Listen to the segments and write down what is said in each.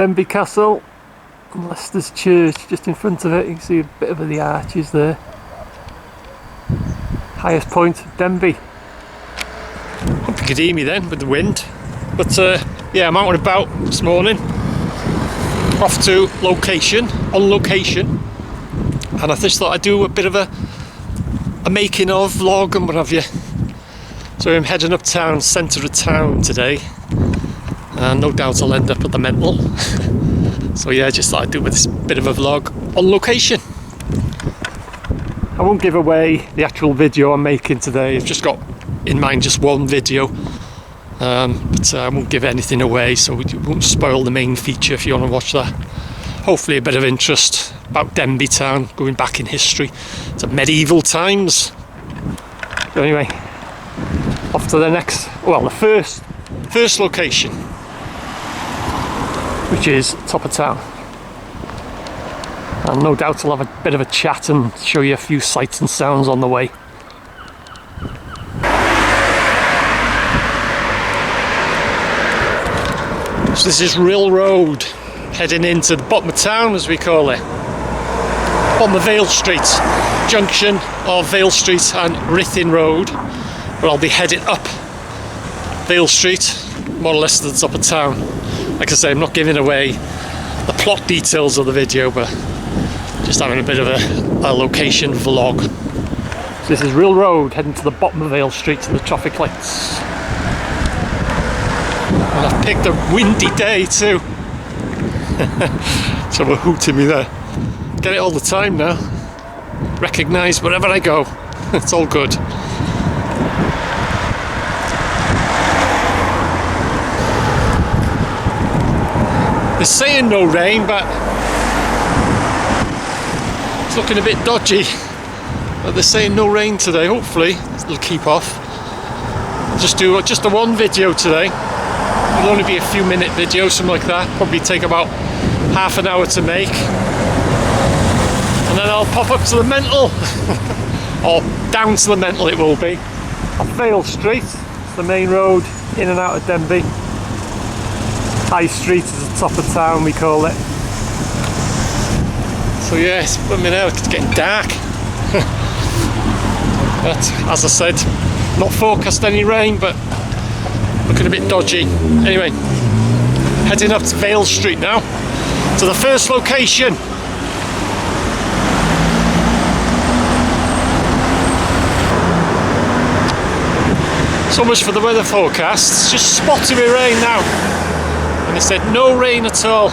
Denbigh Castle and Leicester's Church just in front of it. You can see a bit of the arches there. Highest point of Denbigh. Hope you could hear me then with the wind. But yeah, I'm out and about this morning. Off to on location. And I just thought I'd do a bit of a making of vlog and what have you. So I'm heading uptown, centre of town today. And no doubt I'll end up at the mental. So yeah, I just thought I'd do this bit of a vlog on location. I won't give away the actual video I'm making today. I've just got in mind just one video. But I won't give anything away, so we won't spoil the main feature if you want to watch that. Hopefully a bit of interest about Denbigh Town, going back in history to medieval times. So anyway, off to the next, well, the first location, which is top of town. And no doubt I'll have a bit of a chat and show you a few sights and sounds on the way. So this is Rill Road, heading into the bottom of town, as we call it. Bottom of Vale Street, junction of Vale Street and Rithin Road, where I'll be heading up Vale Street, more or less to the top of town. Like I say, I'm not giving away the plot details of the video, but just having a bit of a location vlog. So this is Rill Road, heading to the bottom of Vale Street to the traffic lights. And I've picked a windy day too. Someone hooting me there. Get it all the time now. Recognise wherever I go. It's all good. They're saying no rain, but it's looking a bit dodgy. But they're saying no rain today. Hopefully it'll keep off. I'll just do just the one video today. It'll only be a few minute video, something like that. Probably take about half an hour to make. And then I'll pop up to the mental. Or down to the mental it will be. Off Vale Street, it's the main road in and out of Denbigh. High Street is the top of town, we call it. So yeah, it's getting dark. But as I said, not forecast any rain, but looking a bit dodgy. Anyway, heading up to Vale Street now, to the first location. So much for the weather forecast. It's just spotty with rain now, and they said no rain at all.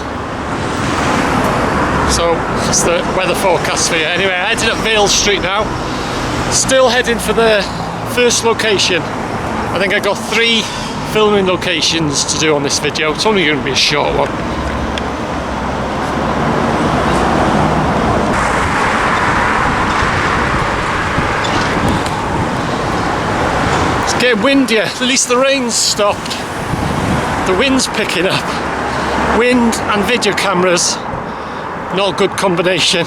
So that's the weather forecast for you. Anyway, heading up Vale Street now, still heading for the first location. I think I got 3 filming locations to do on this video. It's only going to be a short one. It's getting windier. At least the rain's stopped. The wind's picking up. Wind and video cameras, not a good combination.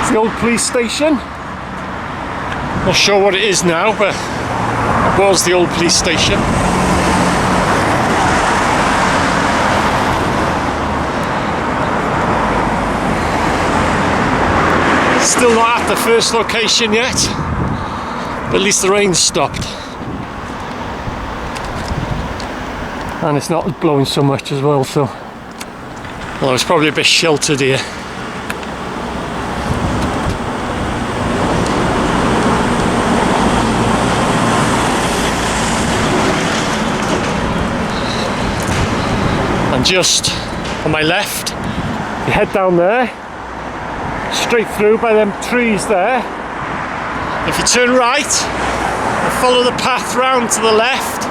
The old police station. Not sure what it is now, but it was the old police station. Still not at the first location yet, but at least the rain's stopped. And it's not blowing so much as well, so well, it's probably a bit sheltered here. And just on my left, you head down there, straight through by them trees there. If you turn right and follow the path round to the left,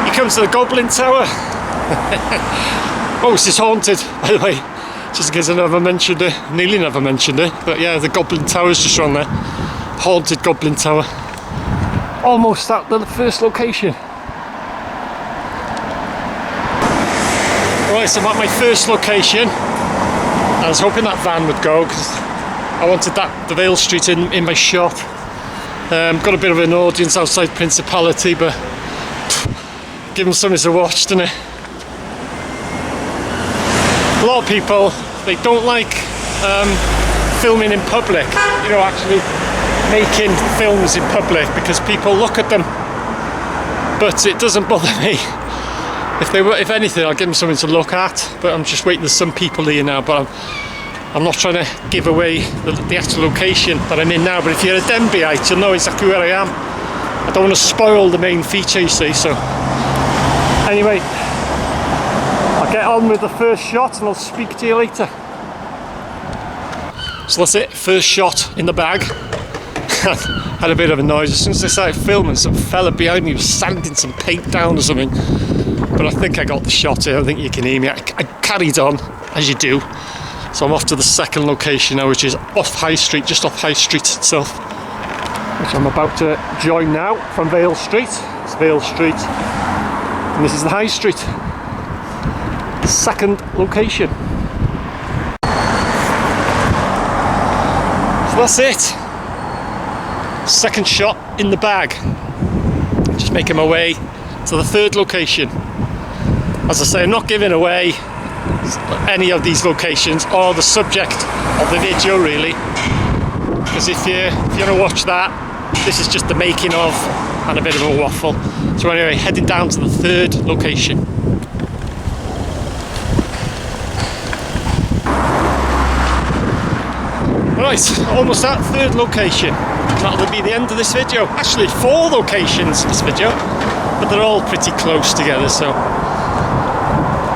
you come to the Goblin Tower. Oh, this is haunted, by the way, just in case I never mentioned it, nearly never mentioned it, but yeah, the Goblin Tower's just around there. Haunted Goblin Tower. Almost at the first location. Right, so I'm at my first location. I was hoping that van would go because I wanted the Vale Street in my shot. Got a bit of an audience outside Principality, but give them something to watch, didn't it? A lot of people, they don't like filming in public, you know, actually making films in public, because people look at them. But it doesn't bother me. If anything, I'll give them something to look at. But I'm just waiting. There's some people here now, but I'm not trying to give away the actual location that I'm in now. But if you're a Denbighite, you'll know exactly where I am. I don't want to spoil the main feature, you see. So anyway, I'll get on with the first shot and I'll speak to you later. So that's it, first shot in the bag. Had a bit of a noise as soon as I started filming. Some fella behind me was sanding some paint down or something, but I think I got the shot here. I think you can hear me. I carried on, as you do. So I'm off to the second location now, which is off High Street, just off High Street itself, which I'm about to join now from Vale Street. It's Vale Street and this is the High Street. Second location. So that's it. Second shot in the bag. Just making my way to the third location. As I say, I'm not giving away any of these locations or the subject of the video, really, because if you want to watch that, this is just the making of and a bit of a waffle. So anyway, heading down to the third location. Right, almost at third location. That'll be the end of this video. Actually, 4 locations in this video, but they're all pretty close together, so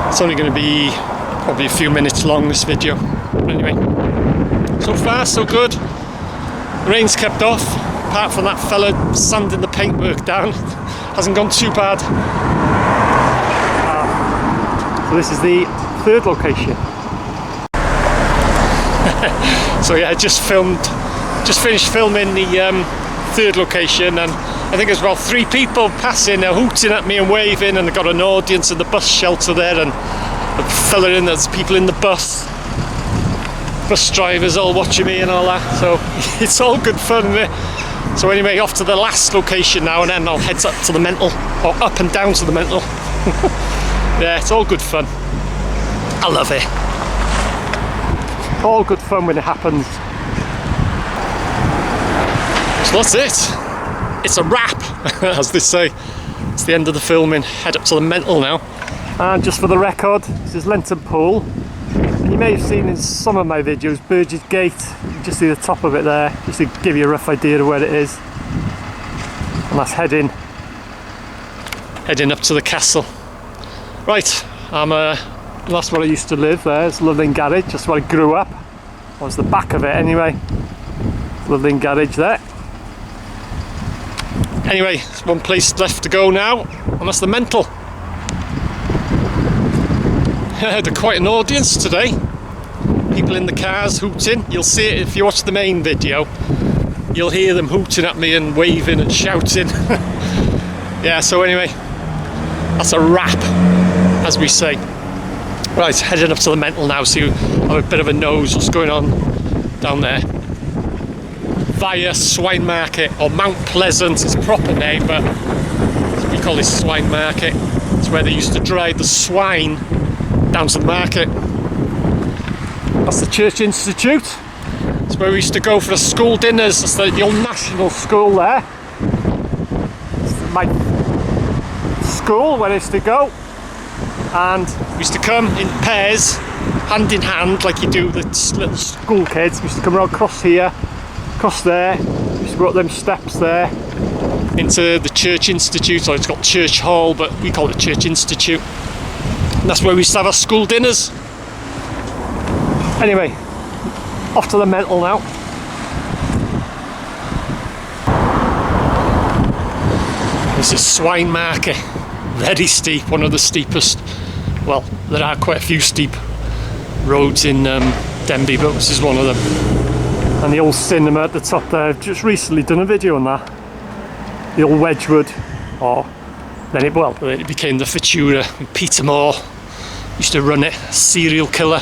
it's only going to be probably a few minutes long, this video. But anyway, so far so good. The rain's kept off, apart from that fella sanding the paintwork down. Hasn't gone too bad. So this is the third location. So yeah, I just finished filming the third location, and I think there's about 3 people passing, they're hooting at me and waving, and they've got an audience at the bus shelter there, and a fella in there's people in the bus drivers all watching me and all that, so it's all good fun, isn't it? So anyway, off to the last location now, and then I'll head up to the mental, or up and down to the mental. Yeah, it's all good fun. I love it. All good fun when it happens. So that's it. It's a wrap, as they say. It's the end of the filming. Head up to the mental now. And just for the record, this is Lenton Pool. And you may have seen in some of my videos Burgess Gate. You can just see the top of it there, just to give you a rough idea of where it is. And that's heading up to the castle. Right, that's where I used to live there. It's Loveling Garage, that's where I grew up. That was the back of it anyway. Loveling Garage there. Anyway, there's one place left to go now, and that's the mental. I had quite an audience today. People in the cars hooting. You'll see it if you watch the main video. You'll hear them hooting at me and waving and shouting. Yeah, so anyway, that's a wrap, as we say. Right, heading up to the mental now, so you have a bit of a nose what's going on down there. Via Swine Market, or Mount Pleasant, it's a proper name, but we call it Swine Market. It's where they used to drive the swine down to the market. That's the Church Institute. It's where we used to go for the school dinners. That's the old national school there. It's my school where I used to go. And we used to come in pairs, hand in hand, like you do the little school kids. We used to come around across here, across there. We used to go up them steps there into the Church Institute, or it's got Church Hall, but we call it Church Institute. And that's where we used to have our school dinners. Anyway, off to the mental now. This is Swine Market. Very steep, one of the steepest. Well, there are quite a few steep roads in Denbigh, but this is one of them. And the old cinema at the top there, I've just recently done a video on that. The old Wedgwood, or then it became the Futura with Peter Moore used to run it, serial killer.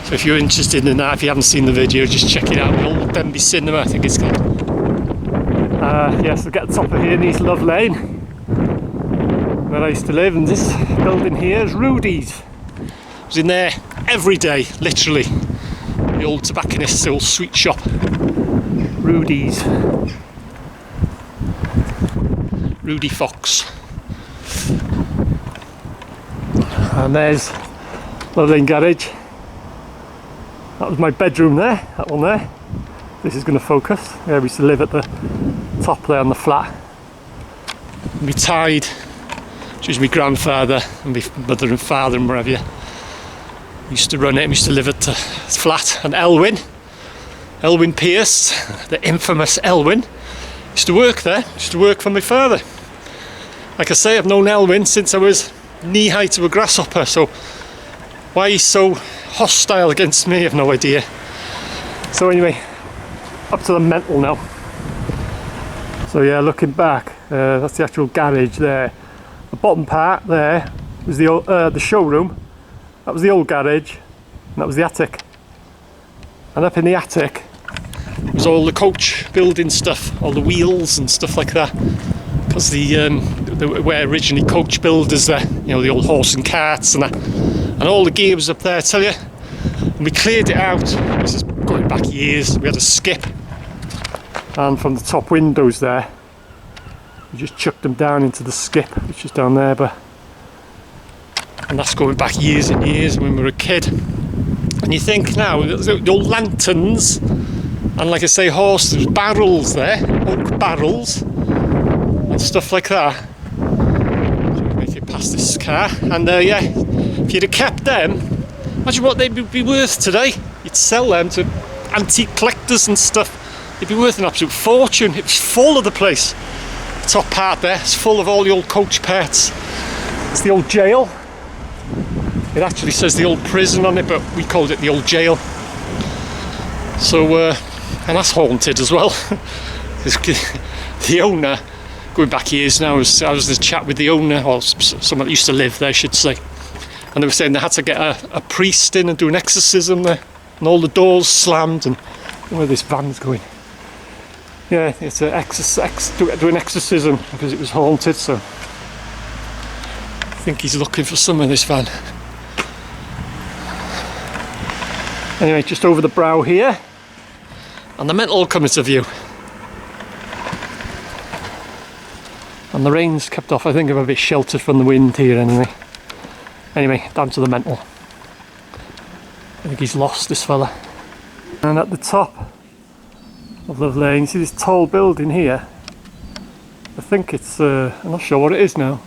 So if you're interested in that, if you haven't seen the video, just check it out. The old Denbigh Cinema, I think it's called. Yes, we'll get the top of here in East Love Lane, where I used to live, and this building here is Rudy's. I was in there every day, literally. The old tobacconist's old sweet shop. Rudy's. Rudy Fox. And there's Love Lane Garage. That was my bedroom there, that one there. This is going to focus. Yeah, we used to live at the top there on the flat. My tide, which was my grandfather and my mother and father and wherever. Used to run it, we used to live at the flat. And Elwyn Pierce, the infamous Elwyn, used to work there, used to work for my father. Like I say, I've known Elwyn since I was knee high to a grasshopper, so why he's so hostile against me, I have no idea. So anyway, up to the mental now. So yeah, looking back, that's the actual garage there. The bottom part there was the showroom. That was the old garage, and that was the attic. And up in the attic was all the coach building stuff, all the wheels and stuff like that. Because they were originally coach builders there, you know, the old horse and carts and that. And all the gear was up there, I tell you. And we cleared it out. This is going back years. We had a skip. And from the top windows there, we just chucked them down into the skip, which is down there. And that's going back years and years when we were a kid. And you think now, the old lanterns, and like I say, horses, barrels there, oak barrels, and stuff like that. Make it past this car. And yeah, if you'd have kept them, imagine what they'd be worth today. You'd sell them to antique collectors and stuff. They'd be worth an absolute fortune. It was full of the place. The top part there, it's full of all the old coach parts. It's the old jail. It actually says the old prison on it, but we called it the old jail. So, and that's haunted as well. The owner, going back years now, I was in a chat with the owner, or someone that used to live there, I should say. And they were saying they had to get a priest in and do an exorcism there. And all the doors slammed, and where this van's going. Yeah, it's do an exorcism because it was haunted, so I think he's looking for some in this van. Anyway, just over the brow here, and the mental come into view. And the rain's kept off. I think I'm a bit sheltered from the wind here anyway. Anyway, down to the mental. I think he's lost, this fella. And at the top of Love Lane, you see this tall building here. I think it's, I'm not sure what it is now.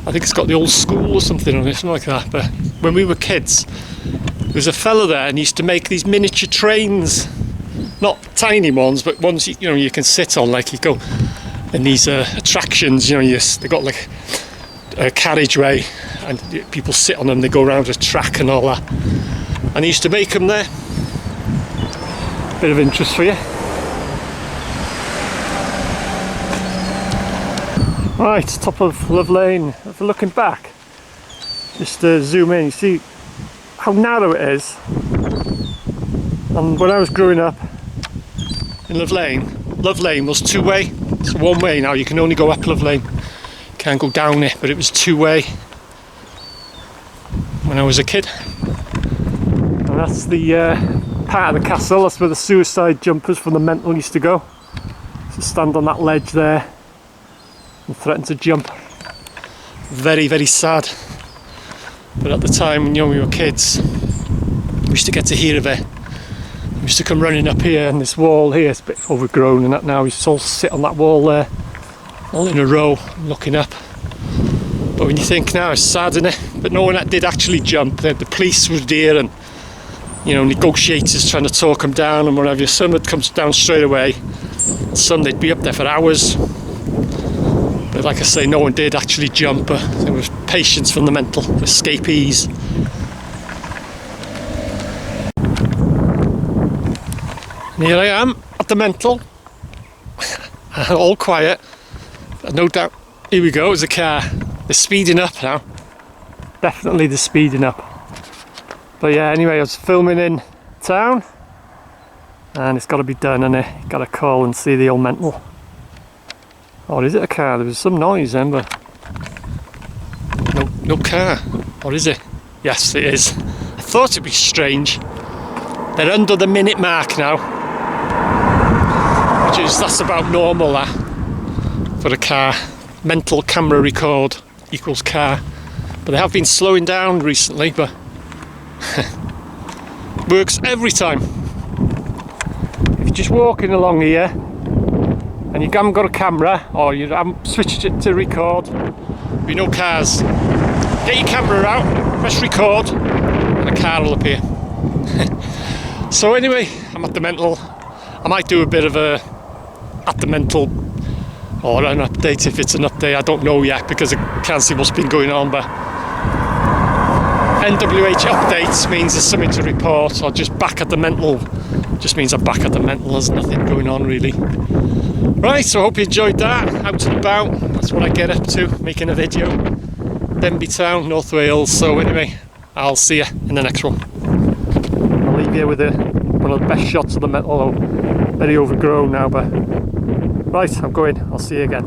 I think it's got the old school or something on it, something like that. But when we were kids, there was a fella there and he used to make these miniature trains. Not tiny ones, but ones you can sit on, like you go in these attractions, they got like a carriageway and people sit on them, they go around a track and all that. And he used to make them there. Bit of interest for you. Right, top of Love Lane. If we're looking back, just zoom in, you see how narrow it is. And when I was growing up in Love Lane was two-way. It's one way now, you can only go up Love Lane. You can't go down it, but it was two-way when I was a kid. And that's the part of the castle, that's where the suicide jumpers from the mental used to go. So stand on that ledge there and threaten to jump. Very, very sad. But at the time, when we were kids, we used to get to hear of it. We used to come running up here, and this wall here is a bit overgrown and that now. We used to all sit on that wall there, all in a row, looking up. But when you think now, it's sad, isn't it? But no one did actually jump. The police were there and negotiators trying to talk them down and whatever. Some would come down straight away, some they'd be up there for hours. But like I say, no one did actually jump. There was patience from the mental escapees. And here I am at the mental, all quiet. No doubt. Here we go. It's a car. They're speeding up now. definitely the speeding up. But yeah, anyway, I was filming in town, and it's got to be done, and I got to call and see the old mental. Or is it a car? There was some noise then, but no car. Or is it? Yes, it is. I thought it'd be strange. They're under the minute mark now, that's about normal for a car. Mental camera record equals car. But they have been slowing down recently, but works every time. If you're just walking along here and you haven't got a camera, or you haven't switched it to record, there'll be no cars. Get your camera out, press record, and a car will appear. So anyway, I'm at the mental. I might do a bit of a at the mental, or an update if it's an update. I don't know yet because I can't see what's been going on, but NWH updates means there's something to report, or just back at the mental just means I'm back at the mental. There's nothing going on really. Right, so I hope you enjoyed that. Out and about, that's what I get up to, making a video. Denbigh Town, North Wales. So anyway, I'll see you in the next one. I'll leave you with one of the best shots of the mental, very overgrown now, but right, I'm going. I'll see you again.